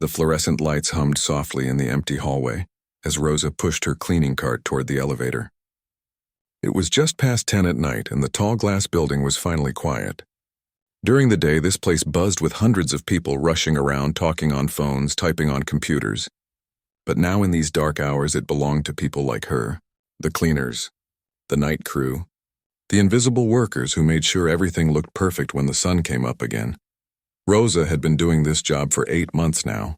The fluorescent lights hummed softly in the empty hallway as Rosa pushed her cleaning cart toward the elevator. It was just past 10 at night, and the tall glass building was finally quiet. During the day, this place buzzed with hundreds of people rushing around, talking on phones, typing on computers. But now in these dark hours, it belonged to people like her, the cleaners, the night crew, the invisible workers who made sure everything looked perfect when the sun came up again. Rosa had been doing this job for 8 months now.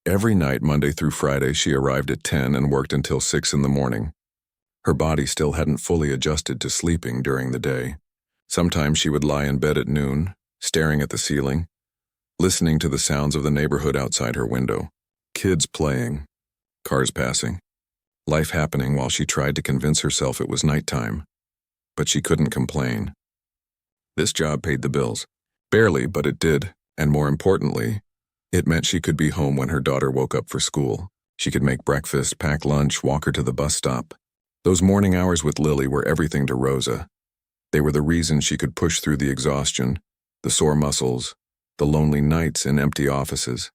Every night, Monday through Friday, she arrived at 10 and worked until 6 in the morning. Her body still hadn't fully adjusted to sleeping during the day. Sometimes she would lie in bed at noon, staring at the ceiling, listening to the sounds of the neighborhood outside her window. Kids playing, cars passing, life happening while she tried to convince herself it was nighttime. But she couldn't complain. This job paid the bills. Barely, but it did, and more importantly, it meant she could be home when her daughter woke up for school. She could make breakfast, pack lunch, walk her to the bus stop. Those morning hours with Lily were everything to Rosa. They were the reason she could push through the exhaustion, the sore muscles, the lonely nights in empty offices.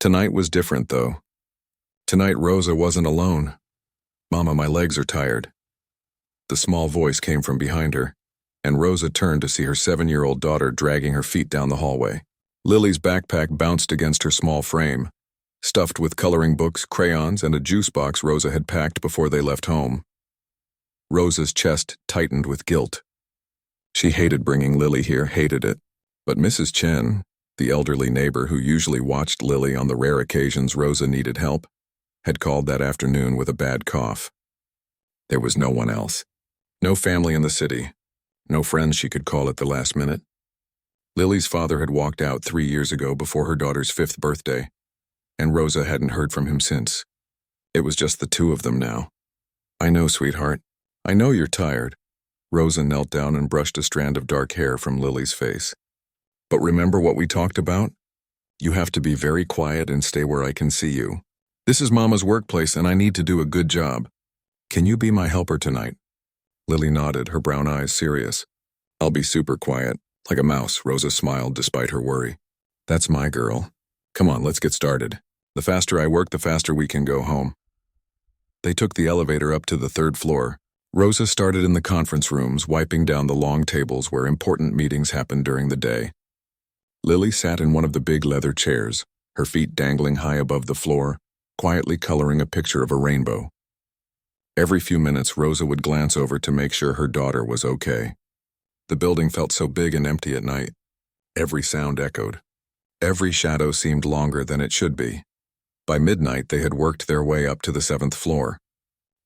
Tonight was different, though. Tonight, Rosa wasn't alone. "Mama, my legs are tired." The small voice came from behind her, and Rosa turned to see her 7-year-old daughter dragging her feet down the hallway. Lily's backpack bounced against her small frame, stuffed with coloring books, crayons, and a juice box Rosa had packed before they left home. Rosa's chest tightened with guilt. She hated bringing Lily here, hated it. But Mrs. Chen, the elderly neighbor who usually watched Lily on the rare occasions Rosa needed help, had called that afternoon with a bad cough. There was no one else. No family in the city. No friends she could call at the last minute. Lily's father had walked out 3 years ago before her daughter's 5th birthday, and Rosa hadn't heard from him since. It was just the two of them now. "I know, sweetheart. I know you're tired." Rosa knelt down and brushed a strand of dark hair from Lily's face. "But remember what we talked about? You have to be very quiet and stay where I can see you. This is Mama's workplace, and I need to do a good job. Can you be my helper tonight?" Lily nodded, her brown eyes serious. "I'll be super quiet, like a mouse," Rosa smiled despite her worry. "That's my girl. Come on, let's get started. The faster I work, the faster we can go home." They took the elevator up to the 3rd floor. Rosa started in the conference rooms, wiping down the long tables where important meetings happened during the day. Lily sat in one of the big leather chairs, her feet dangling high above the floor, quietly coloring a picture of a rainbow. Every few minutes, Rosa would glance over to make sure her daughter was okay. The building felt so big and empty at night. Every sound echoed. Every shadow seemed longer than it should be. By midnight, they had worked their way up to the 7th floor.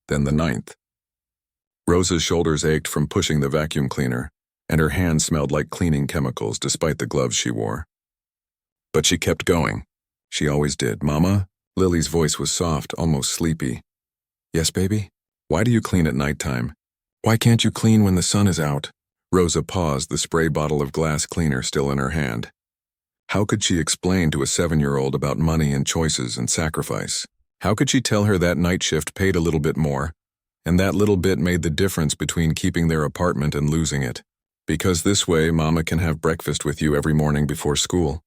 Then the 9th. Rosa's shoulders ached from pushing the vacuum cleaner, and her hands smelled like cleaning chemicals despite the gloves she wore. But she kept going. She always did. "Mama?" Lily's voice was soft, almost sleepy. "Yes, baby? Why do you clean at nighttime? Why can't you clean when the sun is out?" Rosa paused, the spray bottle of glass cleaner still in her hand. How could she explain to a 7-year-old about money and choices and sacrifice? How could she tell her that night shift paid a little bit more, and that little bit made the difference between keeping their apartment and losing it? "Because this way, Mama can have breakfast with you every morning before school,"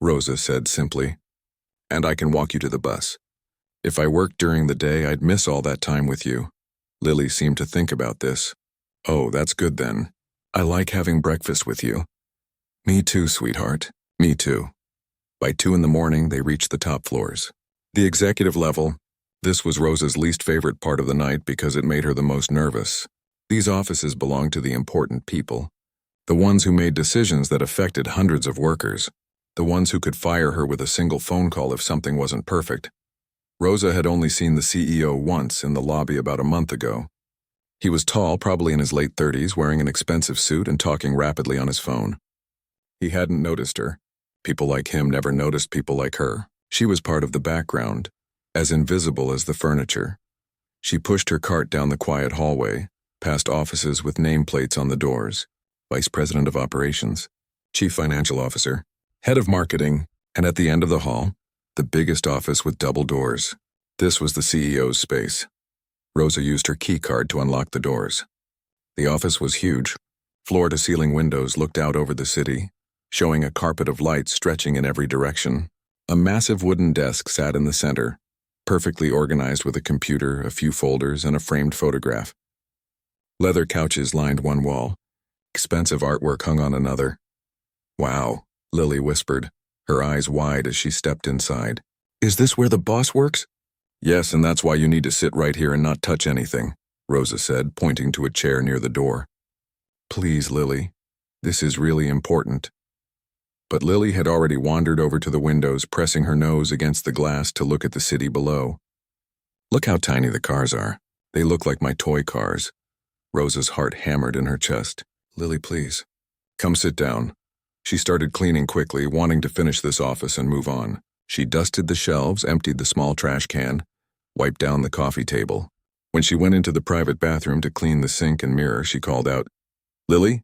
Rosa said simply. "And I can walk you to the bus. If I worked during the day, I'd miss all that time with you." Lily seemed to think about this. "Oh, that's good then. I like having breakfast with you." "Me too, sweetheart. Me too." By 2 in the morning, they reached the top floors. The executive level. This was Rosa's least favorite part of the night because it made her the most nervous. These offices belonged to the important people. The ones who made decisions that affected hundreds of workers. The ones who could fire her with a single phone call if something wasn't perfect. Rosa had only seen the CEO once in the lobby about a month ago. He was tall, probably in his late 30s, wearing an expensive suit and talking rapidly on his phone. He hadn't noticed her. People like him never noticed people like her. She was part of the background, as invisible as the furniture. She pushed her cart down the quiet hallway, past offices with nameplates on the doors. Vice President of Operations, Chief Financial Officer, Head of Marketing, and at the end of the hall, the biggest office with double doors. This was the CEO's space. Rosa used her key card to unlock the doors. The office was huge. Floor-to-ceiling windows looked out over the city, showing a carpet of light stretching in every direction. A massive wooden desk sat in the center, perfectly organized with a computer, a few folders, and a framed photograph. Leather couches lined one wall. Expensive artwork hung on another. "Wow," Lily whispered, her eyes wide as she stepped inside. "Is this where the boss works?" "Yes, and that's why you need to sit right here and not touch anything," Rosa said, pointing to a chair near the door. "Please, Lily. This is really important." But Lily had already wandered over to the windows, pressing her nose against the glass to look at the city below. "Look how tiny the cars are. They look like my toy cars." Rosa's heart hammered in her chest. "Lily, please. Come sit down." She started cleaning quickly, wanting to finish this office and move on. She dusted the shelves, emptied the small trash can, wiped down the coffee table. When she went into the private bathroom to clean the sink and mirror, she called out, "Lily,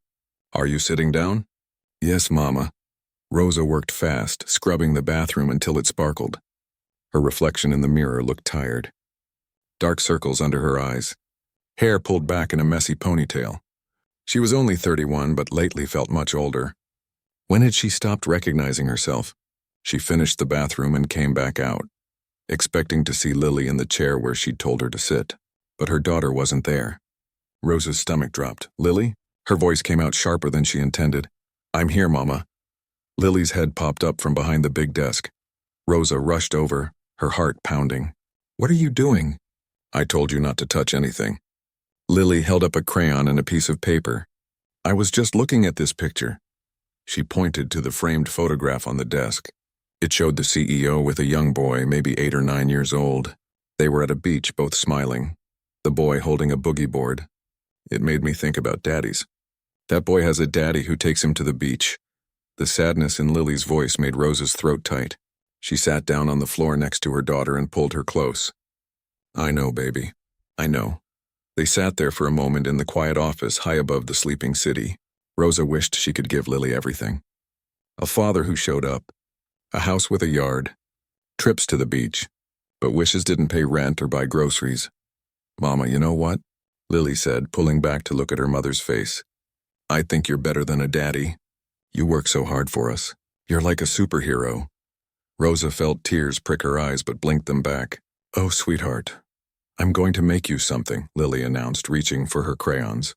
are you sitting down?" "Yes, Mama." Rosa worked fast, scrubbing the bathroom until it sparkled. Her reflection in the mirror looked tired. Dark circles under her eyes. Hair pulled back in a messy ponytail. She was only 31, but lately felt much older. When had she stopped recognizing herself? She finished the bathroom and came back out, expecting to see Lily in the chair where she'd told her to sit. But her daughter wasn't there. Rosa's stomach dropped. "Lily?" Her voice came out sharper than she intended. "I'm here, Mama." Lily's head popped up from behind the big desk. Rosa rushed over, her heart pounding. "What are you doing?" "I told you not to touch anything." Lily held up a crayon and a piece of paper. "I was just looking at this picture." She pointed to the framed photograph on the desk. It showed the CEO with a young boy, maybe 8 or 9 years old. They were at a beach, both smiling. The boy holding a boogie board. It made me think about daddies. That boy has a daddy who takes him to the beach. The sadness in Lily's voice made Rosa's throat tight. She sat down on the floor next to her daughter and pulled her close. "I know, baby. I know." They sat there for a moment in the quiet office high above the sleeping city. Rosa wished she could give Lily everything. A father who showed up. A house with a yard. Trips to the beach. But wishes didn't pay rent or buy groceries. "Mama, you know what?" Lily said, pulling back to look at her mother's face. "I think you're better than a daddy. You work so hard for us. You're like a superhero." Rosa felt tears prick her eyes but blinked them back. "Oh, sweetheart. I'm going to make you something," Lily announced, reaching for her crayons.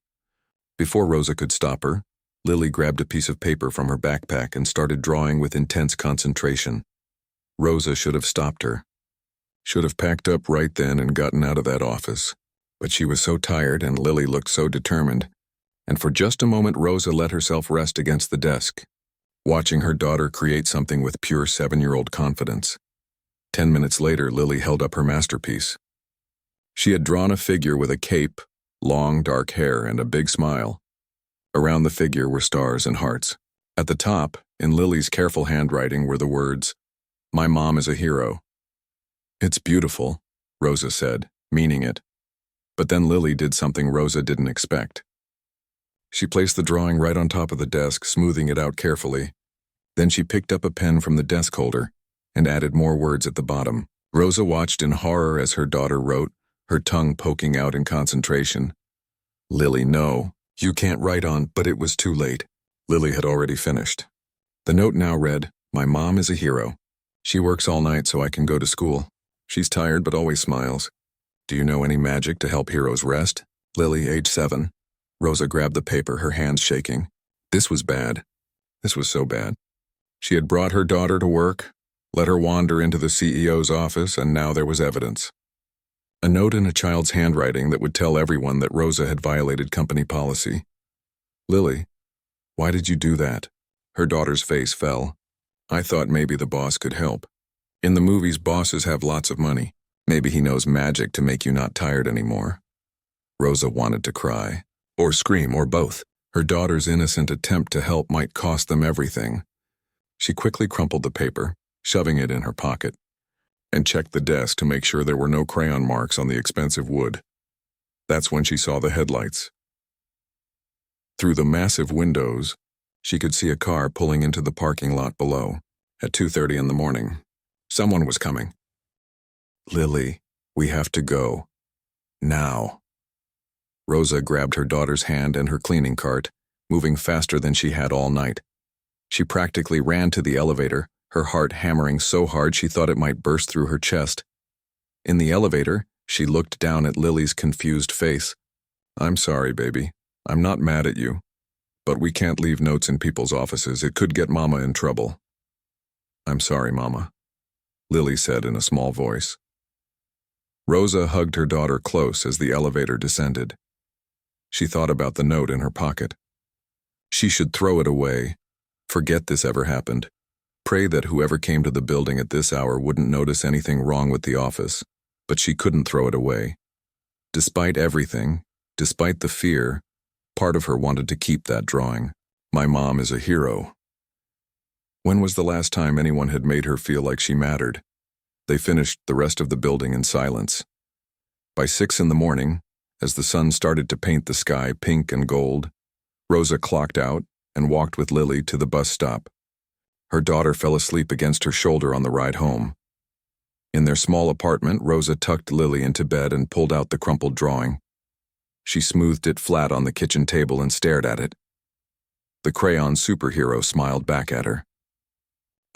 Before Rosa could stop her, Lily grabbed a piece of paper from her backpack and started drawing with intense concentration. Rosa should have stopped her. Should have packed up right then and gotten out of that office. But she was so tired and Lily looked so determined. And for just a moment Rosa let herself rest against the desk, watching her daughter create something with pure 7-year-old confidence. 10 minutes later, Lily held up her masterpiece. She had drawn a figure with a cape, long dark hair, and a big smile. Around the figure were stars and hearts. At the top, in Lily's careful handwriting, were the words, "My mom is a hero." "It's beautiful," Rosa said, meaning it. But then Lily did something Rosa didn't expect. She placed the drawing right on top of the desk, smoothing it out carefully. Then she picked up a pen from the desk holder and added more words at the bottom. Rosa watched in horror as her daughter wrote, her tongue poking out in concentration. "Lily, no. You can't write on," but it was too late. Lily had already finished. The note now read, "My mom is a hero. She works all night so I can go to school. She's tired but always smiles. Do you know any magic to help heroes rest? Lily, age 7. Rosa grabbed the paper, her hands shaking. This was bad. This was so bad. She had brought her daughter to work, let her wander into the CEO's office, and now there was evidence. A note in a child's handwriting that would tell everyone that Rosa had violated company policy. "Lily, why did you do that?" Her daughter's face fell. "I thought maybe the boss could help. In the movies, bosses have lots of money. Maybe he knows magic to make you not tired anymore." Rosa wanted to cry, or scream, or both. Her daughter's innocent attempt to help might cost them everything. She quickly crumpled the paper, shoving it in her pocket, and checked the desk to make sure there were no crayon marks on the expensive wood. That's when she saw the headlights. Through the massive windows, she could see a car pulling into the parking lot below. At 2:30 in the morning, someone was coming. "Lily, we have to go. Now." Rosa grabbed her daughter's hand and her cleaning cart, moving faster than she had all night. She practically ran to the elevator, her heart hammering so hard she thought it might burst through her chest. In the elevator, she looked down at Lily's confused face. "I'm sorry, baby. I'm not mad at you. But we can't leave notes in people's offices. It could get Mama in trouble." "I'm sorry, Mama," Lily said in a small voice. Rosa hugged her daughter close as the elevator descended. She thought about the note in her pocket. She should throw it away, forget this ever happened, pray that whoever came to the building at this hour wouldn't notice anything wrong with the office, but she couldn't throw it away. Despite everything, despite the fear, part of her wanted to keep that drawing. My mom is a hero. When was the last time anyone had made her feel like she mattered? They finished the rest of the building in silence. By 6 in the morning, as the sun started to paint the sky pink and gold, Rosa clocked out and walked with Lily to the bus stop. Her daughter fell asleep against her shoulder on the ride home. In their small apartment, Rosa tucked Lily into bed and pulled out the crumpled drawing. She smoothed it flat on the kitchen table and stared at it. The crayon superhero smiled back at her.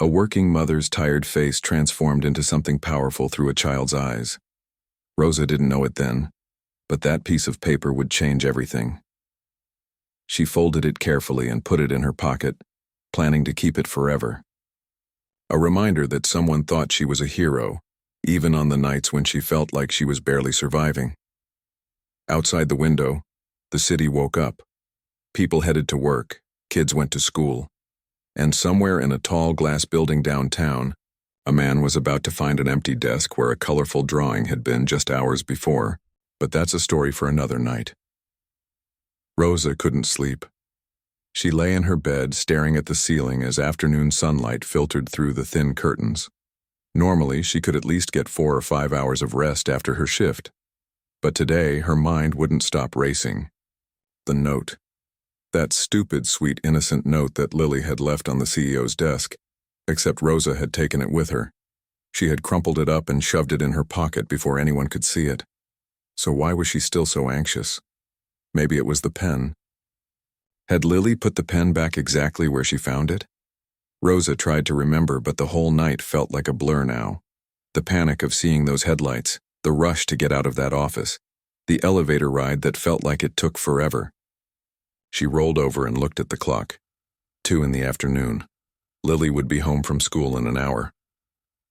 A working mother's tired face transformed into something powerful through a child's eyes. Rosa didn't know it then, but that piece of paper would change everything. She folded it carefully and put it in her pocket, planning to keep it forever. A reminder that someone thought she was a hero, even on the nights when she felt like she was barely surviving. Outside the window, the city woke up. People headed to work, kids went to school. And somewhere in a tall glass building downtown, a man was about to find an empty desk where a colorful drawing had been just hours before, but that's a story for another night. Rosa couldn't sleep. She lay in her bed staring at the ceiling as afternoon sunlight filtered through the thin curtains. Normally, she could at least get 4 or 5 hours of rest after her shift. But today, her mind wouldn't stop racing. The note. That stupid, sweet, innocent note that Lily had left on the CEO's desk, except Rosa had taken it with her. She had crumpled it up and shoved it in her pocket before anyone could see it. So why was she still so anxious? Maybe it was the pen. Had Lily put the pen back exactly where she found it? Rosa tried to remember, but the whole night felt like a blur now. The panic of seeing those headlights, the rush to get out of that office, the elevator ride that felt like it took forever. She rolled over and looked at the clock. 2 in the afternoon. Lily would be home from school in an hour.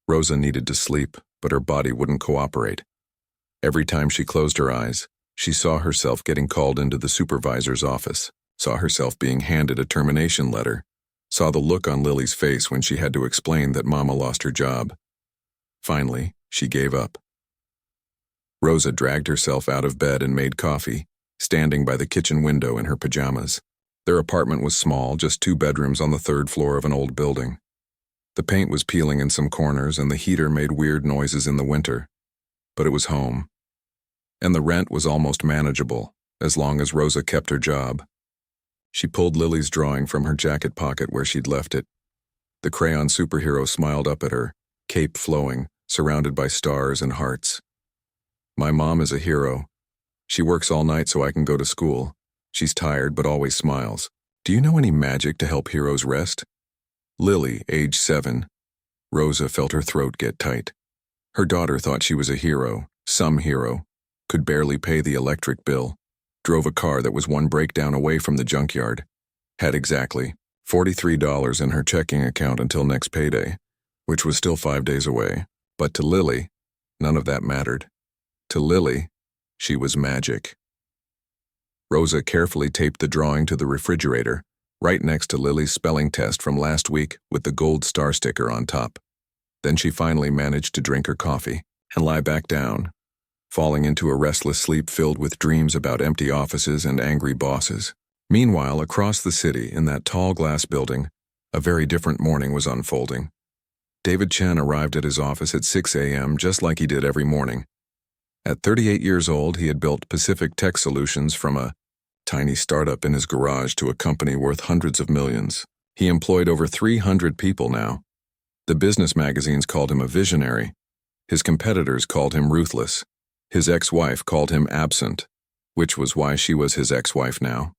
Rosa needed to sleep, but her body wouldn't cooperate. Every time she closed her eyes, she saw herself getting called into the supervisor's office, saw herself being handed a termination letter, saw the look on Lily's face when she had to explain that Mama lost her job. Finally, she gave up. Rosa dragged herself out of bed and made coffee, standing by the kitchen window in her pajamas. Their apartment was small, just 2 bedrooms on the 3rd floor of an old building. The paint was peeling in some corners and the heater made weird noises in the winter. But it was home. And the rent was almost manageable, as long as Rosa kept her job. She pulled Lily's drawing from her jacket pocket where she'd left it. The crayon superhero smiled up at her, cape flowing, surrounded by stars and hearts. My mom is a hero. She works all night so I can go to school. She's tired but always smiles. Do you know any magic to help heroes rest? Lily, age 7. Rosa felt her throat get tight. Her daughter thought she was a hero, some hero, could barely pay the electric bill, drove a car that was 1 breakdown away from the junkyard, had exactly $43 in her checking account until next payday, which was still 5 days away. But to Lily, none of that mattered. To Lily, she was magic. Rosa carefully taped the drawing to the refrigerator, right next to Lily's spelling test from last week with the gold star sticker on top. Then she finally managed to drink her coffee and lie back down, falling into a restless sleep filled with dreams about empty offices and angry bosses. Meanwhile, across the city, in that tall glass building, a very different morning was unfolding. David Chen arrived at his office at 6 a.m. just like he did every morning. At 38 years old, he had built Pacific Tech Solutions from a tiny startup in his garage to a company worth hundreds of millions. He employed over 300 people now. The business magazines called him a visionary. His competitors called him ruthless. His ex-wife called him absent, which was why she was his ex-wife now.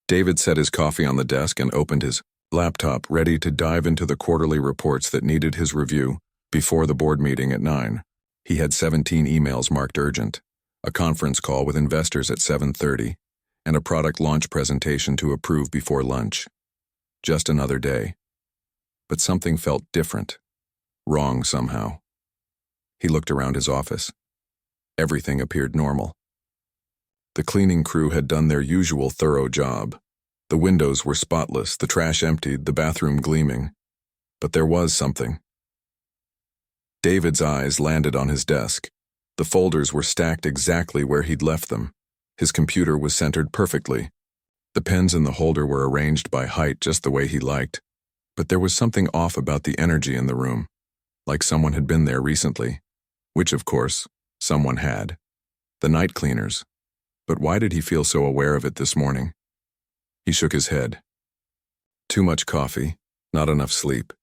David set his coffee on the desk and opened his laptop ready to dive into the quarterly reports that needed his review before the board meeting at 9. He had 17 emails marked urgent, a conference call with investors at 7:30, and a product launch presentation to approve before lunch. Just another day. But something felt different, wrong somehow. He looked around his office. Everything appeared normal. The cleaning crew had done their usual thorough job. The windows were spotless, the trash emptied, the bathroom gleaming. But there was something. David's eyes landed on his desk. The folders were stacked exactly where he'd left them. His computer was centered perfectly. The pens in the holder were arranged by height just the way he liked. But there was something off about the energy in the room, like someone had been there recently, which, of course, someone had. The night cleaners. But why did he feel so aware of it this morning? He shook his head. Too much coffee, not enough sleep.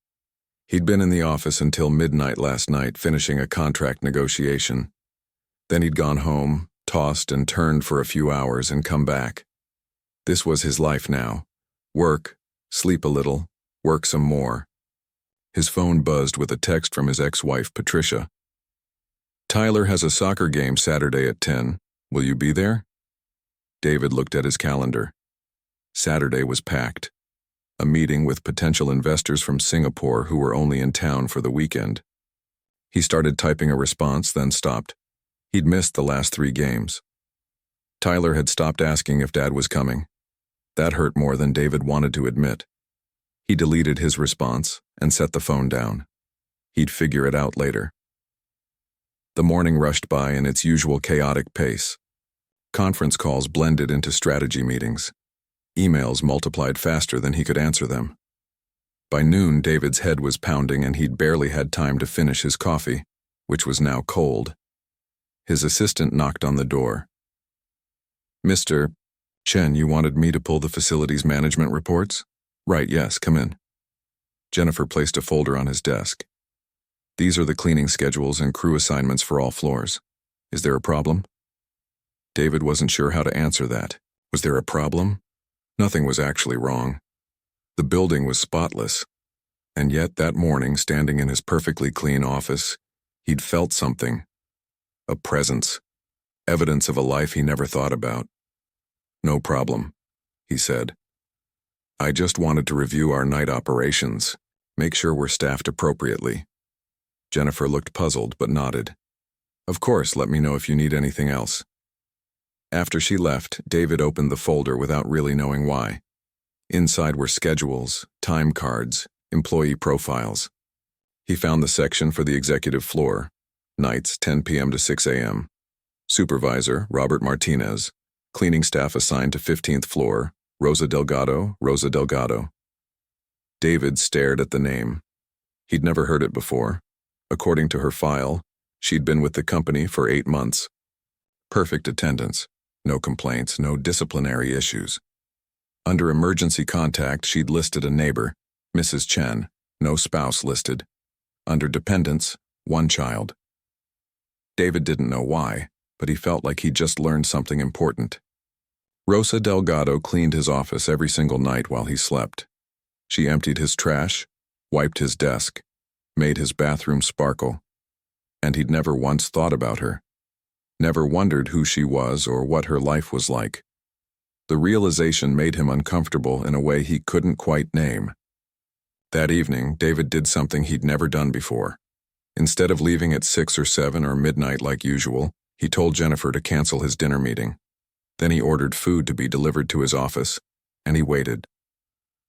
He'd been in the office until midnight last night, finishing a contract negotiation. Then he'd gone home, tossed and turned for a few hours, and come back. This was his life now. Work, sleep a little, work some more. His phone buzzed with a text from his ex-wife, Patricia. Tyler has a soccer game Saturday at 10. Will you be there? David looked at his calendar. Saturday was packed. A meeting with potential investors from Singapore who were only in town for the weekend. He started typing a response, then stopped. He'd missed the last 3 games. Tyler had stopped asking if Dad was coming. That hurt more than David wanted to admit. He deleted his response and set the phone down. He'd figure it out later. The morning rushed by in its usual chaotic pace. Conference calls blended into strategy meetings. Emails multiplied faster than he could answer them. By noon, David's head was pounding and he'd barely had time to finish his coffee, which was now cold. His assistant knocked on the door. Mr. Chen, you wanted me to pull the facilities management reports? Right, yes, come in. Jennifer placed a folder on his desk. These are the cleaning schedules and crew assignments for all floors. Is there a problem? David wasn't sure how to answer that. Was there a problem? Nothing was actually wrong. The building was spotless. And yet that morning, standing in his perfectly clean office, he'd felt something. A presence. Evidence of a life he never thought about. No problem, he said. I just wanted to review our night operations, make sure we're staffed appropriately. Jennifer looked puzzled but nodded. Of course, let me know if you need anything else. After she left, David opened the folder without really knowing why. Inside were schedules, time cards, employee profiles. He found the section for the executive floor, nights 10 p.m. to 6 a.m. Supervisor, Robert Martinez. Cleaning staff assigned to 15th floor, Rosa Delgado, Rosa Delgado. David stared at the name. He'd never heard it before. According to her file, she'd been with the company for 8 months. Perfect attendance. No complaints, no disciplinary issues. Under emergency contact, she'd listed a neighbor, Mrs. Chen, no spouse listed. Under dependents, 1 child. David didn't know why, but he felt like he'd just learned something important. Rosa Delgado cleaned his office every single night while he slept. She emptied his trash, wiped his desk, made his bathroom sparkle. And he'd never once thought about her. Never wondered who she was or what her life was like. The realization made him uncomfortable in a way he couldn't quite name. That evening, David did something he'd never done before. Instead of leaving at 6 or 7 or midnight like usual, he told Jennifer to cancel his dinner meeting. Then he ordered food to be delivered to his office, and he waited.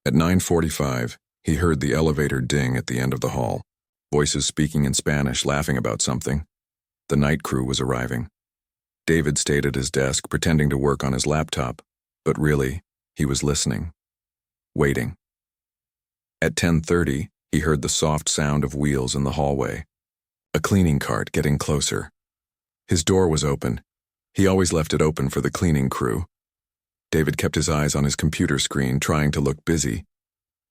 At 9:45, he heard the elevator ding at the end of the hall, voices speaking in Spanish, laughing about something. The night crew was arriving. David stayed at his desk, pretending to work on his laptop, but really, he was listening, waiting. At 10:30, he heard the soft sound of wheels in the hallway. A cleaning cart getting closer. His door was open. He always left it open for the cleaning crew. David kept his eyes on his computer screen, trying to look busy,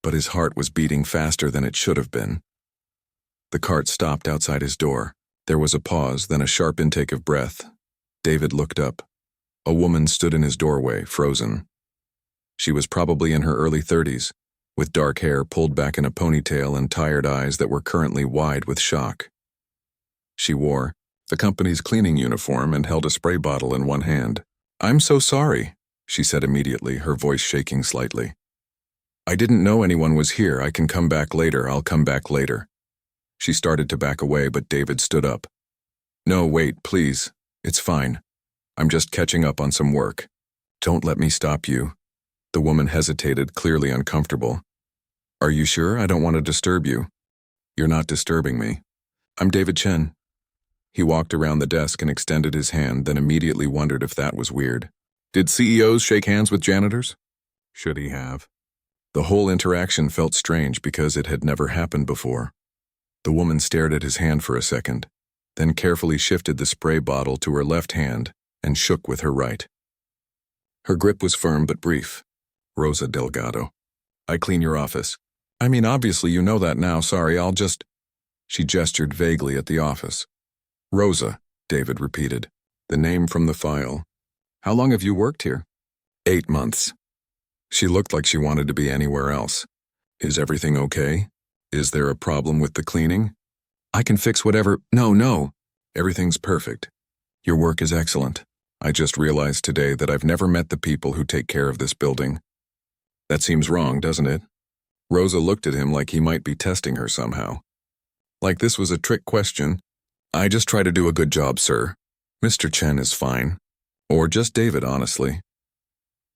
but his heart was beating faster than it should have been. The cart stopped outside his door. There was a pause, then a sharp intake of breath. David looked up. A woman stood in his doorway, frozen. She was probably in her early 30s, with dark hair pulled back in a ponytail and tired eyes that were currently wide with shock. She wore the company's cleaning uniform and held a spray bottle in one hand. "I'm so sorry," she said immediately, her voice shaking slightly. "I didn't know anyone was here. I can come back later. I'll come back later." She started to back away, but David stood up. "No, wait, please. It's fine. I'm just catching up on some work. Don't let me stop you." The woman hesitated, clearly uncomfortable. "Are you sure? I don't want to disturb you." "You're not disturbing me. I'm David Chen." He walked around the desk and extended his hand, then immediately wondered if that was weird. Did CEOs shake hands with janitors? Should he have? The whole interaction felt strange because it had never happened before. The woman stared at his hand for a second, then carefully shifted the spray bottle to her left hand and shook with her right. Her grip was firm but brief. "Rosa Delgado. I clean your office. I mean, obviously you know that now. Sorry, I'll just..." She gestured vaguely at the office. "Rosa," David repeated, the name from the file. "How long have you worked here?" 8 months. She looked like she wanted to be anywhere else. "Is everything okay? Is there a problem with the cleaning?" "I can fix whatever..." No. Everything's perfect. Your work is excellent. I just realized today that I've never met the people who take care of this building. That seems wrong, doesn't it? Rosa looked at him like he might be testing her somehow. Like this was a trick question. "I just try to do a good job, sir. Mr. Chen is fine. Or just David, honestly."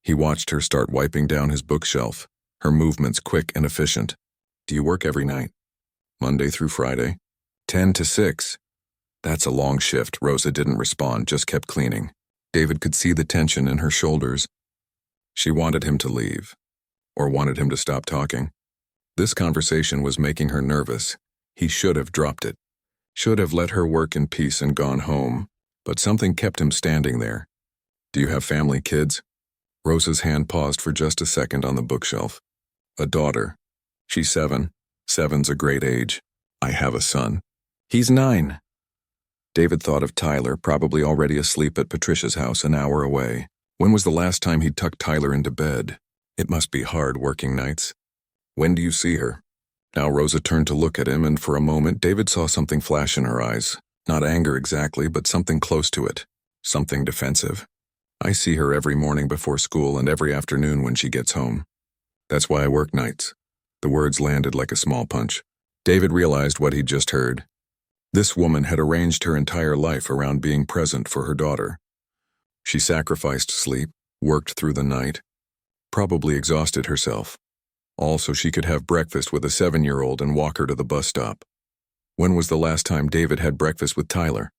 He watched her start wiping down his bookshelf, her movements quick and efficient. "Do you work every night?" "Monday through Friday. 10 to 6. That's a long shift." Rosa didn't respond, just kept cleaning. David could see the tension in her shoulders. She wanted him to leave, or wanted him to stop talking. This conversation was making her nervous. He should have dropped it. Should have let her work in peace and gone home, but something kept him standing there. "Do you have family, kids?" Rosa's hand paused for just a second on the bookshelf. "A daughter. She's 7. 7's a great age. I have a son. He's 9. David thought of Tyler, probably already asleep at Patricia's house an hour away. When was the last time he'd tucked Tyler into bed? It must be hard working nights. "When do you see her?" Now Rosa turned to look at him, and for a moment David saw something flash in her eyes. Not anger exactly, but something close to it. Something defensive. "I see her every morning before school and every afternoon when she gets home. That's why I work nights." The words landed like a small punch. David realized what he'd just heard. This woman had arranged her entire life around being present for her daughter. She sacrificed sleep, worked through the night, probably exhausted herself, all so she could have breakfast with a 7-year-old and walk her to the bus stop. When was the last time David had breakfast with Tyler?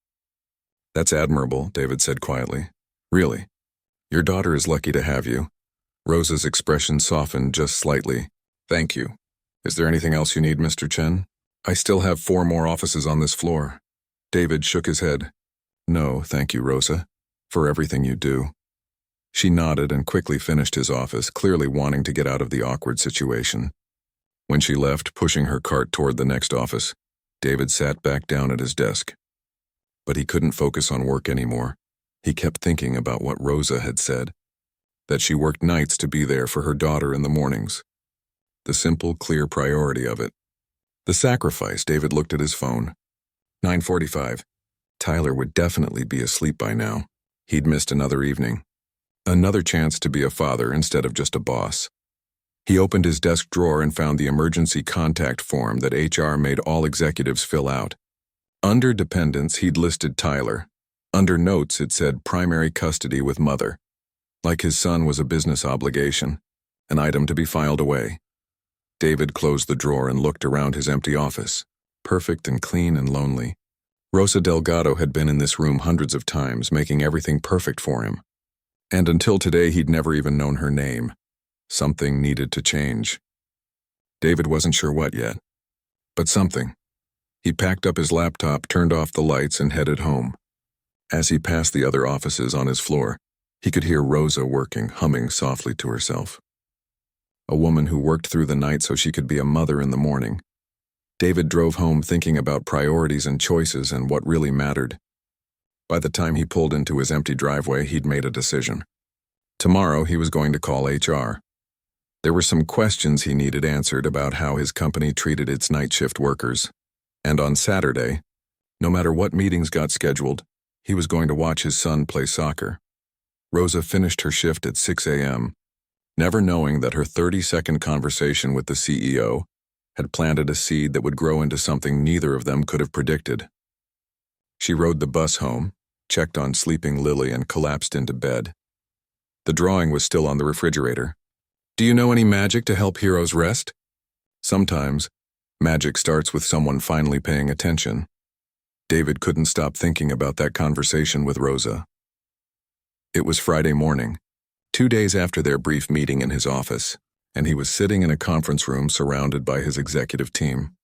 "That's admirable," David said quietly. "Really. Your daughter is lucky to have you." Rosa's expression softened just slightly. "Thank you. Is there anything else you need, Mr. Chen? I still have 4 more offices on this floor." David shook his head. "No, thank you, Rosa, for everything you do." She nodded and quickly finished his office, clearly wanting to get out of the awkward situation. When she left, pushing her cart toward the next office, David sat back down at his desk. But he couldn't focus on work anymore. He kept thinking about what Rosa had said, that she worked nights to be there for her daughter in the mornings. The simple, clear priority of it. The sacrifice. David looked at his phone. 9:45. Tyler would definitely be asleep by now. He'd missed another evening. Another chance to be a father instead of just a boss. He opened his desk drawer and found the emergency contact form that HR made all executives fill out. Under dependents, he'd listed Tyler. Under notes, it said primary custody with mother. Like his son was a business obligation, an item to be filed away. David closed the drawer and looked around his empty office, perfect and clean and lonely. Rosa Delgado had been in this room hundreds of times, making everything perfect for him. And until today, he'd never even known her name. Something needed to change. David wasn't sure what yet, but something. He packed up his laptop, turned off the lights, and headed home. As he passed the other offices on his floor, he could hear Rosa working, humming softly to herself. A woman who worked through the night so she could be a mother in the morning. David drove home thinking about priorities and choices and what really mattered. By the time he pulled into his empty driveway, he'd made a decision. Tomorrow, he was going to call HR. There were some questions he needed answered about how his company treated its night shift workers. And on Saturday, no matter what meetings got scheduled, he was going to watch his son play soccer. Rosa finished her shift at 6 a.m., never knowing that her 30-second conversation with the CEO had planted a seed that would grow into something neither of them could have predicted. She rode the bus home, checked on sleeping Lily, and collapsed into bed. The drawing was still on the refrigerator. Do you know any magic to help heroes rest? Sometimes, magic starts with someone finally paying attention. David couldn't stop thinking about that conversation with Rosa. It was Friday morning, 2 days after their brief meeting in his office, and he was sitting in a conference room surrounded by his executive team.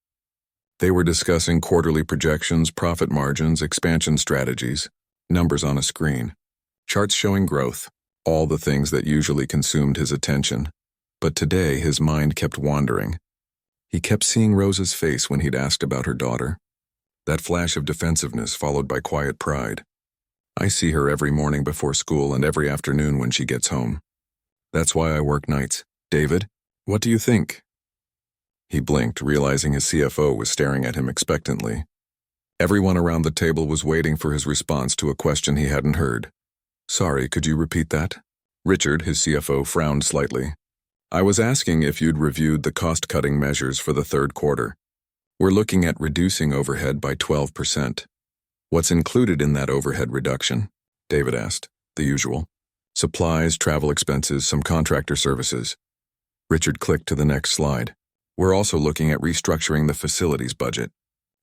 They were discussing quarterly projections, profit margins, expansion strategies, numbers on a screen, charts showing growth, all the things that usually consumed his attention. But today his mind kept wandering. He kept seeing Rosa's face when he'd asked about her daughter. That flash of defensiveness followed by quiet pride. I see her every morning before school and every afternoon when she gets home. That's why I work nights. David, what do you think? He blinked, realizing his CFO was staring at him expectantly. Everyone around the table was waiting for his response to a question he hadn't heard. Sorry, could you repeat that? Richard, his CFO, frowned slightly. I was asking if you'd reviewed the cost-cutting measures for the third quarter. We're looking at reducing overhead by 12%. What's included in that overhead reduction? David asked. The usual. Supplies, travel expenses, some contractor services. Richard clicked to the next slide. We're also looking at restructuring the facilities budget.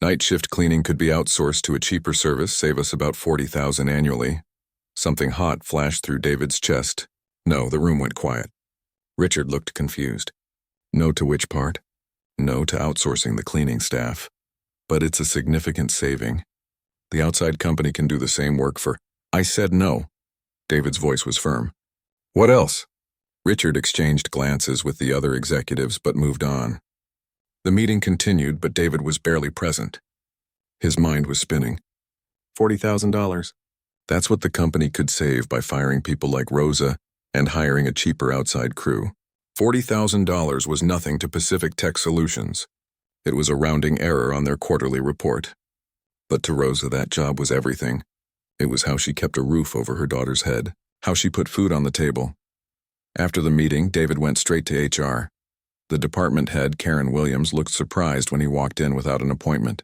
Night shift cleaning could be outsourced to a cheaper service, save us about $40,000 annually. Something hot flashed through David's chest. No, the room went quiet. Richard looked confused. No to which part? No to outsourcing the cleaning staff. But it's a significant saving. The outside company can do the same work for... I said no. David's voice was firm. What else? Richard exchanged glances with the other executives but moved on. The meeting continued, but David was barely present. His mind was spinning. $40,000. That's what the company could save by firing people like Rosa and hiring a cheaper outside crew. $40,000 was nothing to Pacific Tech Solutions. It was a rounding error on their quarterly report. But to Rosa, that job was everything. It was how she kept a roof over her daughter's head, how she put food on the table. After the meeting, David went straight to HR. The department head, Karen Williams, looked surprised when he walked in without an appointment.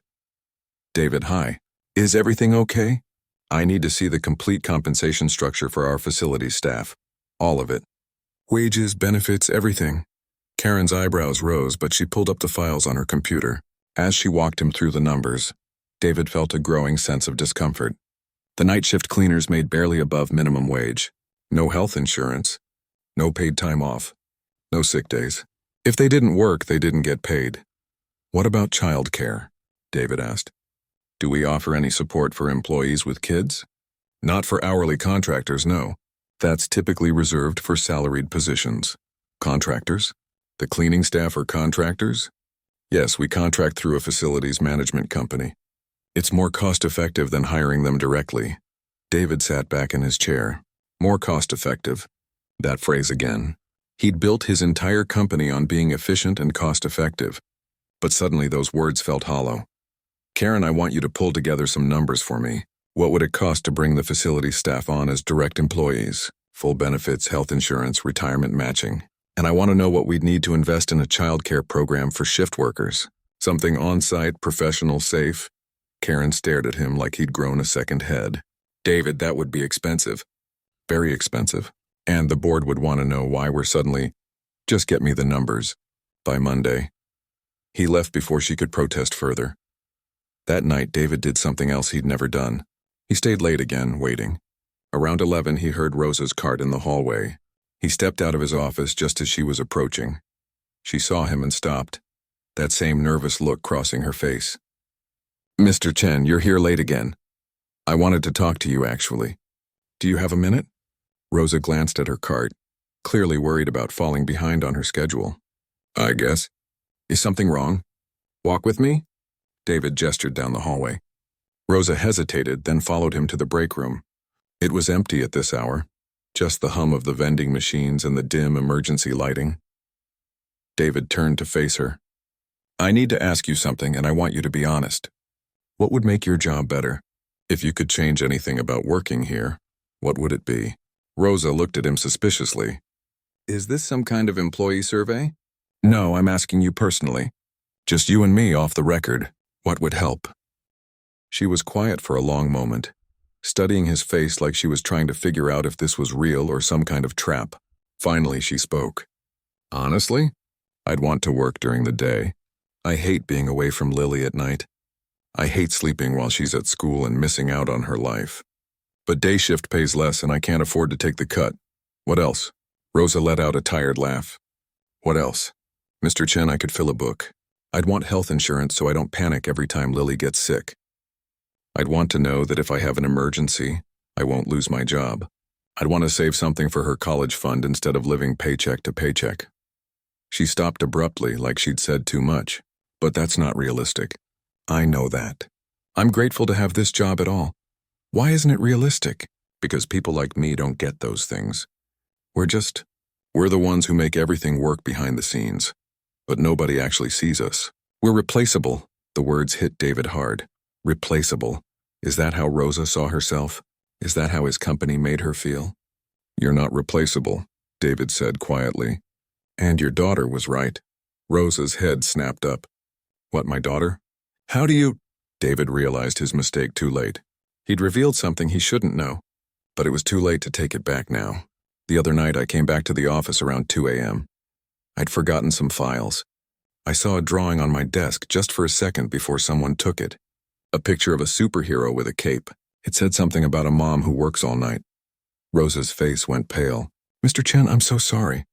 David, hi. Is everything okay? I need to see the complete compensation structure for our facilities staff. All of it. Wages, benefits, everything. Karen's eyebrows rose, but she pulled up the files on her computer. As she walked him through the numbers, David felt a growing sense of discomfort. The night shift cleaners made barely above minimum wage. No health insurance. No paid time off. No sick days. If they didn't work, they didn't get paid. What about child care? David asked. Do we offer any support for employees with kids? Not for hourly contractors, no. That's typically reserved for salaried positions. Contractors? The cleaning staff are contractors? Yes, we contract through a facilities management company. It's more cost-effective than hiring them directly. David sat back in his chair. More cost-effective. That phrase again. He'd built his entire company on being efficient and cost-effective. But suddenly those words felt hollow. Karen, I want you to pull together some numbers for me. What would it cost to bring the facility staff on as direct employees? Full benefits, health insurance, retirement matching. And I want to know what we'd need to invest in a child care program for shift workers. Something on-site, professional, safe. Karen stared at him like he'd grown a second head. David, that would be expensive. Very expensive. And the board would want to know why we're suddenly... Just get me the numbers. By Monday. He left before she could protest further. That night, David did something else he'd never done. He stayed late again, waiting. Around 11, he heard Rosa's cart in the hallway. He stepped out of his office just as she was approaching. She saw him and stopped, that same nervous look crossing her face. Mr. Chen, you're here late again. I wanted to talk to you, actually. Do you have a minute? Rosa glanced at her cart, clearly worried about falling behind on her schedule. I guess. Is something wrong? Walk with me? David gestured down the hallway. Rosa hesitated, then followed him to the break room. It was empty at this hour, just the hum of the vending machines and the dim emergency lighting. David turned to face her. I need to ask you something, and I want you to be honest. What would make your job better? If you could change anything about working here, what would it be? Rosa looked at him suspiciously. Is this some kind of employee survey? No, I'm asking you personally. Just you and me off the record. What would help? She was quiet for a long moment, studying his face like she was trying to figure out if this was real or some kind of trap. Finally, she spoke. Honestly, I'd want to work during the day. I hate being away from Lily at night. I hate sleeping while she's at school and missing out on her life. But day shift pays less and I can't afford to take the cut. What else? Rosa let out a tired laugh. What else? Mr. Chen, I could fill a book. I'd want health insurance so I don't panic every time Lily gets sick. I'd want to know that if I have an emergency, I won't lose my job. I'd want to save something for her college fund instead of living paycheck to paycheck. She stopped abruptly like she'd said too much. But that's not realistic. I know that. I'm grateful to have this job at all. Why isn't it realistic? Because people like me don't get those things. We're the ones who make everything work behind the scenes. But nobody actually sees us. We're replaceable. The words hit David hard. Replaceable. Is that how Rosa saw herself? Is that how his company made her feel? You're not replaceable, David said quietly. And your daughter was right. Rosa's head snapped up. What, my daughter? How do you? David realized his mistake too late. He'd revealed something he shouldn't know. But it was too late to take it back now. The other night I came back to the office around 2 a.m. I'd forgotten some files. I saw a drawing on my desk just for a second before someone took it. A picture of a superhero with a cape. It said something about a mom who works all night. Rosa's face went pale. Mr. Chen, I'm so sorry.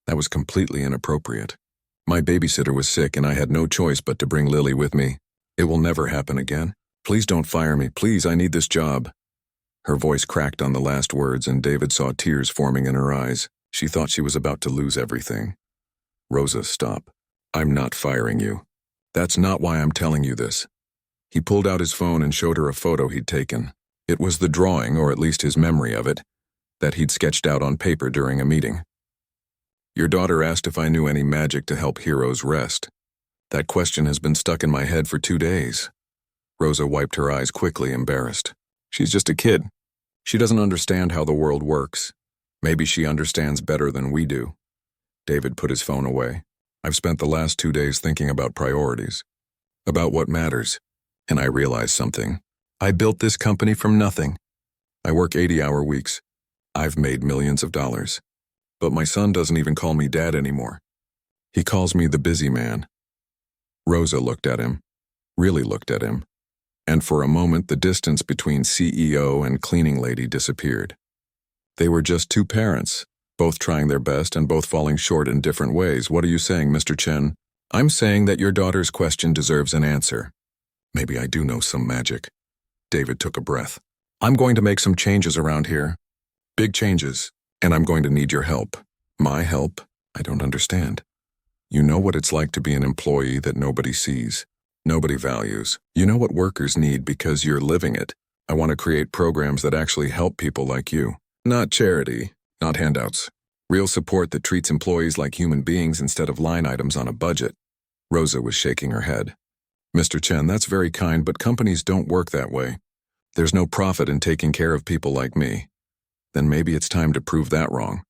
That was completely inappropriate. My babysitter was sick and I had no choice but to bring Lily with me. It will never happen again. Please don't fire me. Please, I need this job. Her voice cracked on the last words and David saw tears forming in her eyes. She thought she was about to lose everything. Rosa, stop. I'm not firing you. That's not why I'm telling you this. He pulled out his phone and showed her a photo he'd taken. It was the drawing, or at least his memory of it, that he'd sketched out on paper during a meeting. Your daughter asked if I knew any magic to help heroes rest. That question has been stuck in my head for 2 days. Rosa wiped her eyes quickly, embarrassed. She's just a kid. She doesn't understand how the world works. Maybe she understands better than we do. David put his phone away. I've spent the last 2 days thinking about priorities, about what matters, and I realized something. I built this company from nothing. I work 80-hour weeks. I've made millions of dollars. But my son doesn't even call me dad anymore. He calls me the busy man. Rosa looked at him, really looked at him, and for a moment the distance between CEO and cleaning lady disappeared. They were just two parents, both trying their best and both falling short in different ways. What are you saying, Mr. Chen? I'm saying that your daughter's question deserves an answer. Maybe I do know some magic. David took a breath. I'm going to make some changes around here. Big changes. And I'm going to need your help. My help? I don't understand. You know what it's like to be an employee that nobody sees, nobody values. You know what workers need because you're living it. I want to create programs that actually help people like you. Not charity, not handouts. Real support that treats employees like human beings instead of line items on a budget. Rosa was shaking her head. Mr. Chen, that's very kind, but companies don't work that way. There's no profit in taking care of people like me. Then maybe it's time to prove that wrong.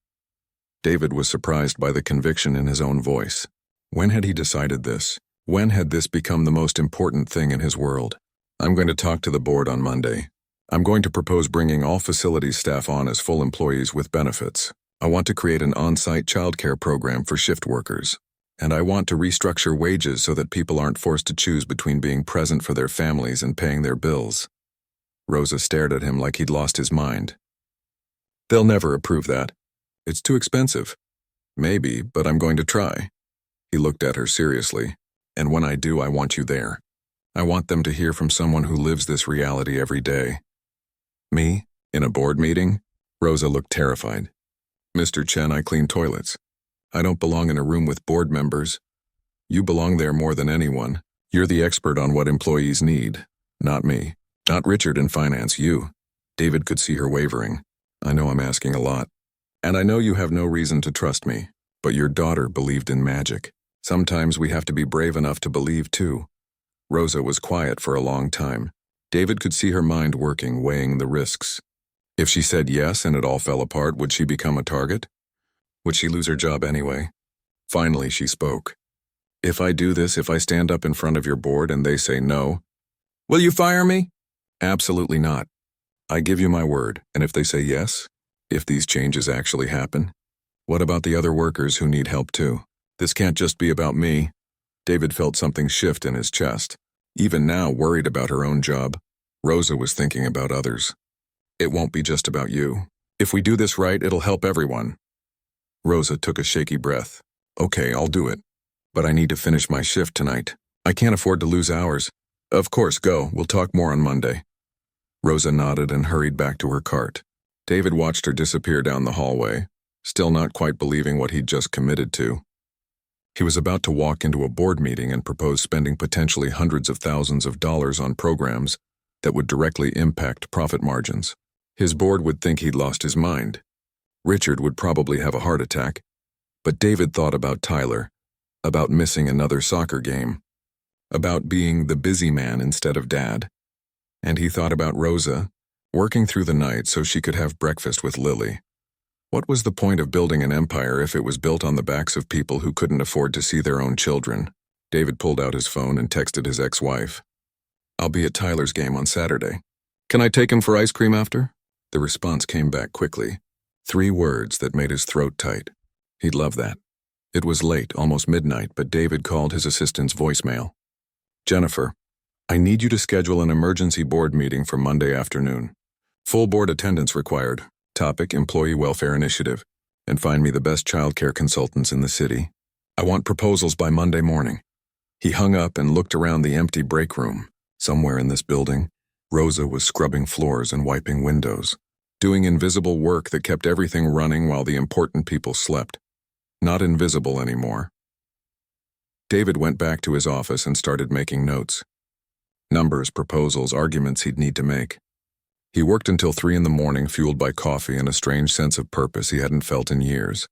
David was surprised by the conviction in his own voice. When had he decided this? When had this become the most important thing in his world? I'm going to talk to the board on Monday. I'm going to propose bringing all facilities staff on as full employees with benefits. I want to create an on-site childcare program for shift workers. And I want to restructure wages so that people aren't forced to choose between being present for their families and paying their bills. Rosa stared at him like he'd lost his mind. They'll never approve that. It's too expensive. Maybe, but I'm going to try. He looked at her seriously. And when I do, I want you there. I want them to hear from someone who lives this reality every day. Me? In a board meeting? Rosa looked terrified. Mr. Chen, I clean toilets. I don't belong in a room with board members. You belong there more than anyone. You're the expert on what employees need. Not me. Not Richard in finance, you. David could see her wavering. I know I'm asking a lot. And I know you have no reason to trust me, but your daughter believed in magic. Sometimes we have to be brave enough to believe, too. Rosa was quiet for a long time. David could see her mind working, weighing the risks. If she said yes and it all fell apart, would she become a target? Would she lose her job anyway? Finally, she spoke. If I do this, if I stand up in front of your board and they say no, will you fire me? Absolutely not. I give you my word, and if they say yes, if these changes actually happen, what about the other workers who need help too? This can't just be about me. David felt something shift in his chest. Even now, worried about her own job, Rosa was thinking about others. It won't be just about you. If we do this right, it'll help everyone. Rosa took a shaky breath. Okay, I'll do it. But I need to finish my shift tonight. I can't afford to lose hours. Of course, go. We'll talk more on Monday. Rosa nodded and hurried back to her cart. David watched her disappear down the hallway, still not quite believing what he'd just committed to. He was about to walk into a board meeting and propose spending potentially hundreds of thousands of dollars on programs that would directly impact profit margins. His board would think he'd lost his mind. Richard would probably have a heart attack. But David thought about Tyler, about missing another soccer game, about being the busy man instead of dad. And he thought about Rosa, working through the night so she could have breakfast with Lily. What was the point of building an empire if it was built on the backs of people who couldn't afford to see their own children? David pulled out his phone and texted his ex-wife. I'll be at Tyler's game on Saturday. Can I take him for ice cream after? The response came back quickly. 3 words that made his throat tight. He'd love that. It was late, almost midnight, but David called his assistant's voicemail. Jennifer, I need you to schedule an emergency board meeting for Monday afternoon. Full board attendance required. Topic, Employee Welfare Initiative. And find me the best childcare consultants in the city. I want proposals by Monday morning. He hung up and looked around the empty break room. Somewhere in this building, Rosa was scrubbing floors and wiping windows, doing invisible work that kept everything running while the important people slept. Not invisible anymore. David went back to his office and started making notes. Numbers, proposals, arguments he'd need to make. He worked until 3 in the morning, fueled by coffee and a strange sense of purpose he hadn't felt in years.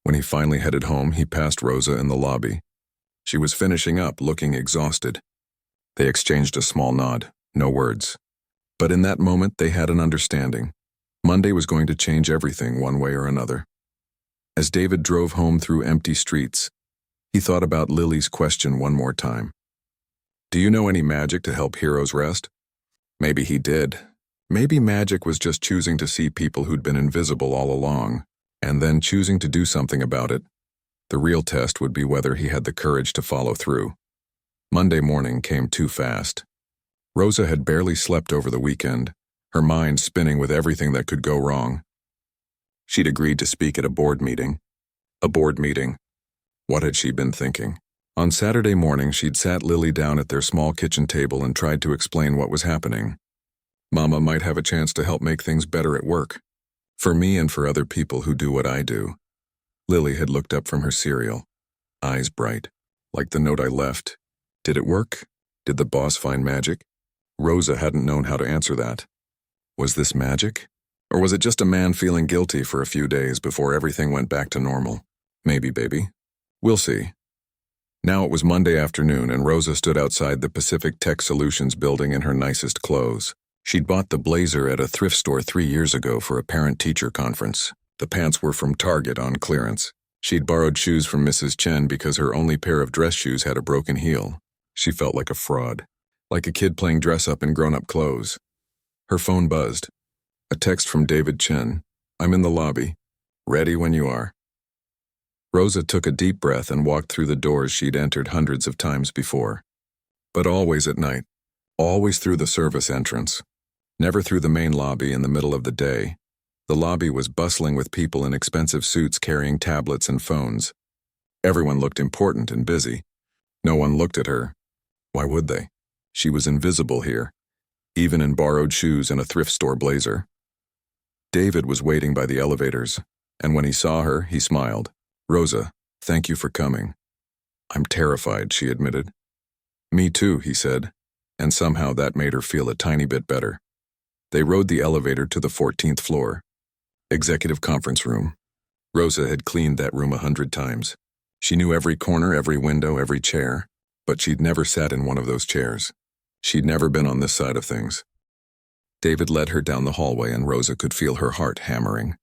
When he finally headed home, he passed Rosa in the lobby. She was finishing up, looking exhausted. They exchanged a small nod, no words. But in that moment, they had an understanding. Monday was going to change everything one way or another. As David drove home through empty streets, he thought about Lily's question one more time. Do you know any magic to help heroes rest? Maybe he did. Maybe magic was just choosing to see people who'd been invisible all along, and then choosing to do something about it. The real test would be whether he had the courage to follow through. Monday morning came too fast. Rosa had barely slept over the weekend, her mind spinning with everything that could go wrong. She'd agreed to speak at a board meeting. A board meeting. What had she been thinking? On Saturday morning, she'd sat Lily down at their small kitchen table and tried to explain what was happening. Mama might have a chance to help make things better at work. For me and for other people who do what I do. Lily had looked up from her cereal, eyes bright, like the note I left. Did it work? Did the boss find magic? Rosa hadn't known how to answer that. Was this magic? Or was it just a man feeling guilty for a few days before everything went back to normal? Maybe, baby. We'll see. Now it was Monday afternoon and Rosa stood outside the Pacific Tech Solutions building in her nicest clothes. She'd bought the blazer at a thrift store 3 years ago for a parent-teacher conference. The pants were from Target on clearance. She'd borrowed shoes from Mrs. Chen because her only pair of dress shoes had a broken heel. She felt like a fraud, like a kid playing dress-up in grown-up clothes. Her phone buzzed. A text from David Chen. I'm in the lobby. Ready when you are. Rosa took a deep breath and walked through the doors she'd entered hundreds of times before. But always at night. Always through the service entrance. Never through the main lobby in the middle of the day. The lobby was bustling with people in expensive suits carrying tablets and phones. Everyone looked important and busy. No one looked at her. Why would they? She was invisible here, even in borrowed shoes and a thrift store blazer. David was waiting by the elevators, and when he saw her, he smiled. Rosa, thank you for coming. I'm terrified, she admitted. Me too, he said, and somehow that made her feel a tiny bit better. They rode the elevator to the 14th floor. Executive conference room. Rosa had cleaned that room 100 times. She knew every corner, every window, every chair, but she'd never sat in one of those chairs. She'd never been on this side of things. David led her down the hallway and Rosa could feel her heart hammering.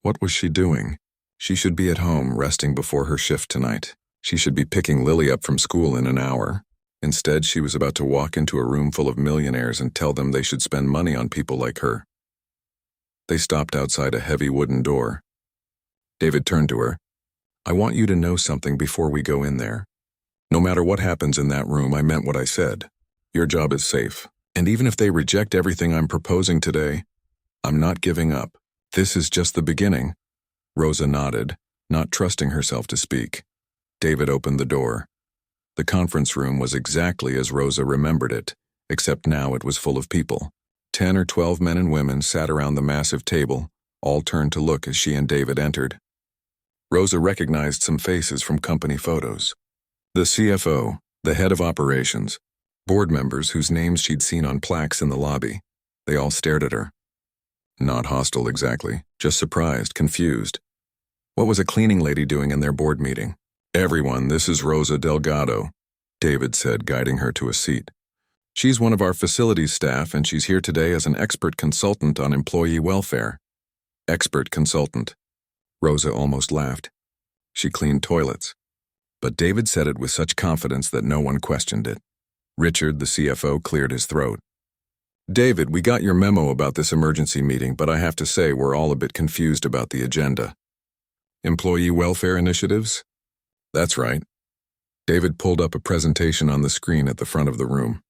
What was she doing? She should be at home, resting before her shift tonight. She should be picking Lily up from school in an hour. Instead, she was about to walk into a room full of millionaires and tell them they should spend money on people like her. They stopped outside a heavy wooden door. David turned to her. I want you to know something before we go in there. No matter what happens in that room, I meant what I said. Your job is safe. And even if they reject everything I'm proposing today, I'm not giving up. This is just the beginning. Rosa nodded, not trusting herself to speak. David opened the door. The conference room was exactly as Rosa remembered it, except now it was full of people. 10 or 12 men and women sat around the massive table, all turned to look as she and David entered. Rosa recognized some faces from company photos. The CFO, the head of operations, board members whose names she'd seen on plaques in the lobby. They all stared at her. Not hostile exactly, just surprised, confused. What was a cleaning lady doing in their board meeting? Everyone, this is Rosa Delgado, David said, guiding her to a seat. She's one of our facilities staff and she's here today as an expert consultant on employee welfare. Expert consultant. Rosa almost laughed. She cleaned toilets. But David said it with such confidence that no one questioned it. Richard, the CFO, cleared his throat. David, we got your memo about this emergency meeting, but I have to say we're all a bit confused about the agenda. Employee welfare initiatives? That's right. David pulled up a presentation on the screen at the front of the room.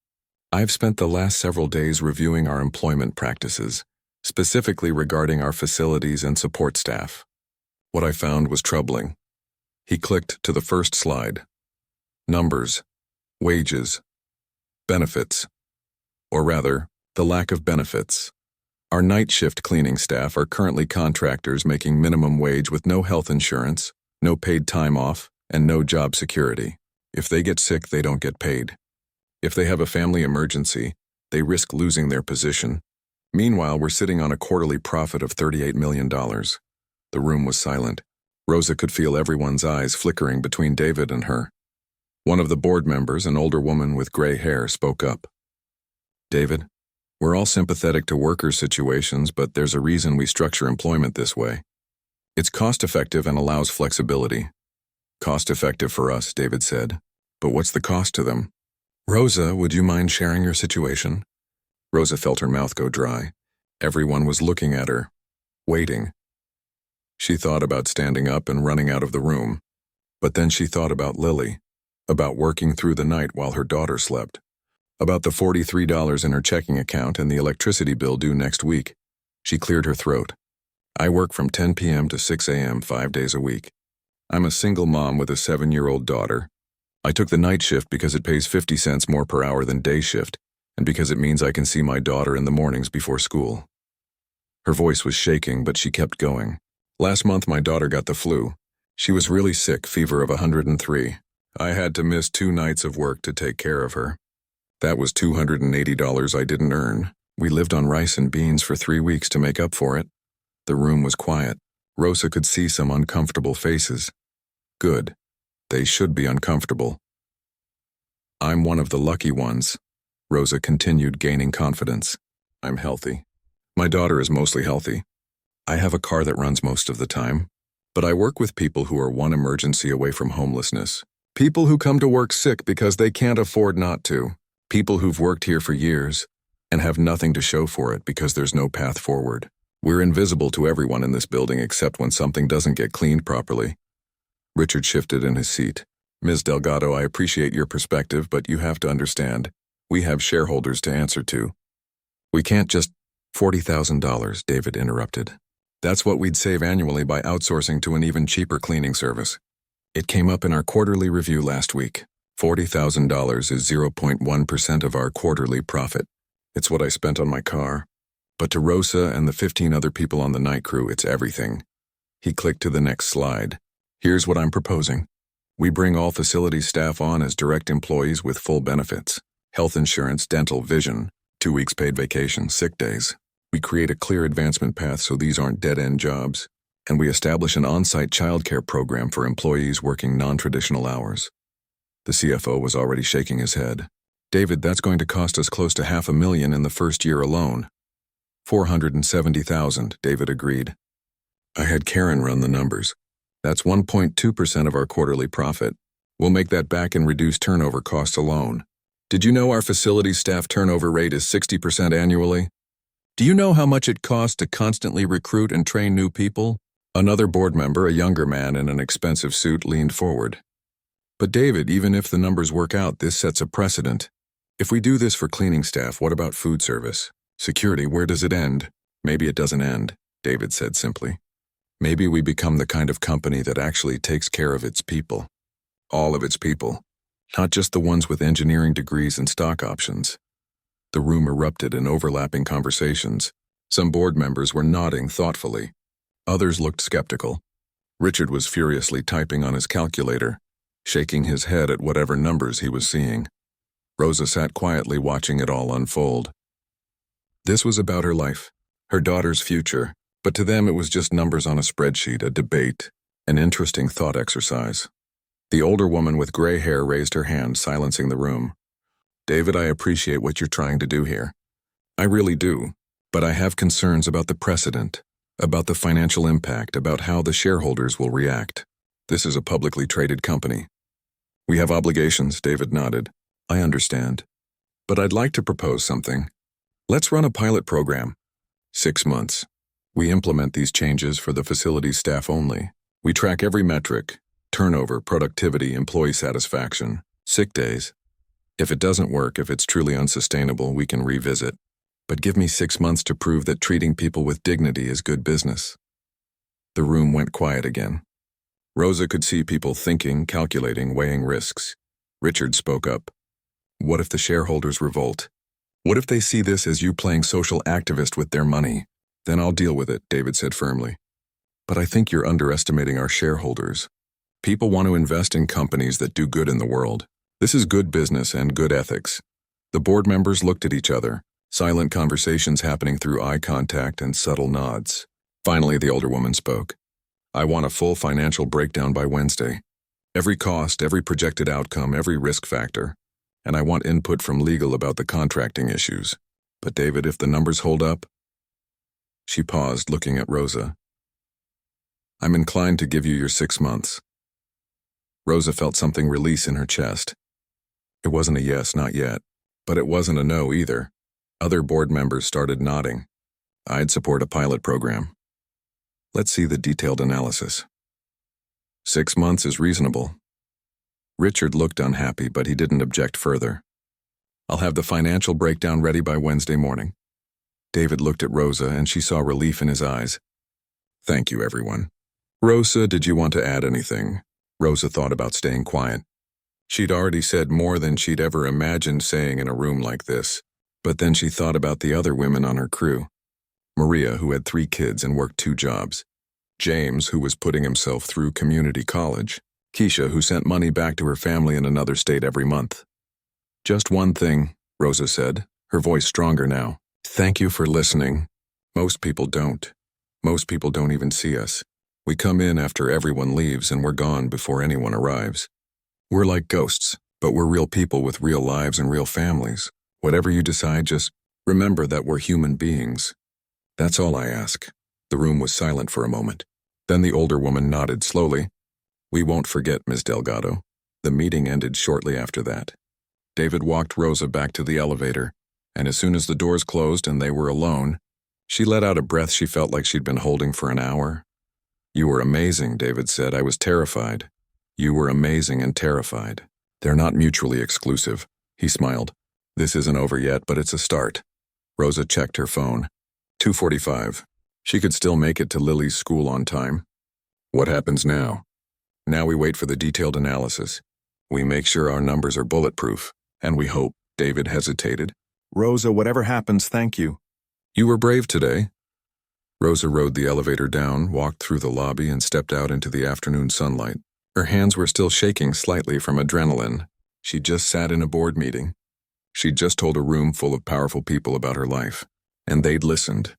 I've spent the last several days reviewing our employment practices, specifically regarding our facilities and support staff. What I found was troubling. He clicked to the first slide. Numbers, wages, benefits, or rather, the lack of benefits. Our night shift cleaning staff are currently contractors making minimum wage with no health insurance, no paid time off, and no job security. If they get sick, they don't get paid. If they have a family emergency, they risk losing their position. Meanwhile, we're sitting on a quarterly profit of $38 million. The room was silent. Rosa could feel everyone's eyes flickering between David and her. One of the board members, an older woman with gray hair, spoke up. David, we're all sympathetic to workers' situations, but there's a reason we structure employment this way. It's cost-effective and allows flexibility. Cost-effective for us, David said. But what's the cost to them? Rosa, would you mind sharing your situation? Rosa felt her mouth go dry. Everyone was looking at her, waiting. She thought about standing up and running out of the room. But then she thought about Lily, about working through the night while her daughter slept, about the $43 in her checking account and the electricity bill due next week. She cleared her throat. I work from 10 p.m. to 6 a.m. 5 days a week. I'm a single mom with a 7-year-old daughter. I took the night shift because it pays 50 cents more per hour than day shift, and because it means I can see my daughter in the mornings before school. Her voice was shaking, but she kept going. Last month, my daughter got the flu. She was really sick, fever of 103. I had to miss 2 nights of work to take care of her. That was $280 I didn't earn. We lived on rice and beans for 3 weeks to make up for it. The room was quiet. Rosa could see some uncomfortable faces. Good. They should be uncomfortable. I'm one of the lucky ones. Rosa continued, gaining confidence. I'm healthy. My daughter is mostly healthy. I have a car that runs most of the time. But I work with people who are one emergency away from homelessness. People who come to work sick because they can't afford not to. People who've worked here for years and have nothing to show for it because there's no path forward. We're invisible to everyone in this building except when something doesn't get cleaned properly. Richard shifted in his seat. Ms. Delgado, I appreciate your perspective, but you have to understand, we have shareholders to answer to. We can't just... $40,000, David interrupted. That's what we'd save annually by outsourcing to an even cheaper cleaning service. It came up in our quarterly review last week. $40,000 is 0.1% of our quarterly profit. It's what I spent on my car. But to Rosa and the 15 other people on the night crew, it's everything. He clicked to the next slide. Here's what I'm proposing. We bring all facilities staff on as direct employees with full benefits. Health insurance, dental, vision, 2 weeks paid vacation, sick days. We create a clear advancement path so these aren't dead-end jobs. And we establish an on-site childcare program for employees working non-traditional hours. The CFO was already shaking his head. David, that's going to cost us close to $500,000 in the first year alone. $470,000, David agreed. I had Karen run the numbers. That's 1.2% of our quarterly profit. We'll make that back in reduced turnover costs alone. Did you know our facilities staff turnover rate is 60% annually? Do you know how much it costs to constantly recruit and train new people? Another board member, a younger man in an expensive suit, leaned forward. But David, even if the numbers work out, this sets a precedent. If we do this for cleaning staff, what about food service? Security, where does it end? Maybe it doesn't end, David said simply. Maybe we become the kind of company that actually takes care of its people. All of its people. Not just the ones with engineering degrees and stock options. The room erupted in overlapping conversations. Some board members were nodding thoughtfully. Others looked skeptical. Richard was furiously typing on his calculator, shaking his head at whatever numbers he was seeing. Rosa sat quietly watching it all unfold. This was about her life, her daughter's future, but to them it was just numbers on a spreadsheet, a debate, an interesting thought exercise. The older woman with gray hair raised her hand, silencing the room. David, I appreciate what you're trying to do here. I really do, but I have concerns about the precedent, about the financial impact, about how the shareholders will react. This is a publicly traded company. We have obligations, David nodded. I understand. But I'd like to propose something. Let's run a pilot program. 6 months. We implement these changes for the facilities staff only. We track every metric: turnover, productivity, employee satisfaction, sick days. If it doesn't work, if it's truly unsustainable, we can revisit. But give me 6 months to prove that treating people with dignity is good business. The room went quiet again. Rosa could see people thinking, calculating, weighing risks. Richard spoke up. What if the shareholders revolt? What if they see this as you playing social activist with their money? Then I'll deal with it, David said firmly. But I think you're underestimating our shareholders. People want to invest in companies that do good in the world. This is good business and good ethics. The board members looked at each other, silent conversations happening through eye contact and subtle nods. Finally, the older woman spoke. I want a full financial breakdown by Wednesday. Every cost, every projected outcome, every risk factor. And I want input from legal about the contracting issues. But David, if the numbers hold up? She paused, looking at Rosa. I'm inclined to give you your 6 months. Rosa felt something release in her chest. It wasn't a yes, not yet. But it wasn't a no either. Other board members started nodding. I'd support a pilot program. Let's see the detailed analysis. 6 months is reasonable. Richard looked unhappy, but he didn't object further. I'll have the financial breakdown ready by Wednesday morning. David looked at Rosa, and she saw relief in his eyes. Thank you, everyone. Rosa, did you want to add anything? Rosa thought about staying quiet. She'd already said more than she'd ever imagined saying in a room like this, but then she thought about the other women on her crew. Maria, who had 3 kids and worked 2 jobs. James, who was putting himself through community college. Keisha, who sent money back to her family in another state every month. Just one thing, Rosa said, her voice stronger now. Thank you for listening. Most people don't. Most people don't even see us. We come in after everyone leaves and we're gone before anyone arrives. We're like ghosts, but we're real people with real lives and real families. Whatever you decide, just remember that we're human beings. That's all I ask. The room was silent for a moment. Then the older woman nodded slowly. We won't forget, Ms. Delgado. The meeting ended shortly after that. David walked Rosa back to the elevator, and as soon as the doors closed and they were alone, she let out a breath she felt like she'd been holding for an hour. You were amazing, David said. I was terrified. You were amazing and terrified. They're not mutually exclusive. He smiled. This isn't over yet, but it's a start. Rosa checked her phone. 2:45. She could still make it to Lily's school on time. What happens now? Now we wait for the detailed analysis. We make sure our numbers are bulletproof, and we hope. David hesitated. Rosa, whatever happens, thank you. You were brave today. Rosa rode the elevator down, walked through the lobby, and stepped out into the afternoon sunlight. Her hands were still shaking slightly from adrenaline. She'd just sat in a board meeting. She'd just told a room full of powerful people about her life, and they'd listened.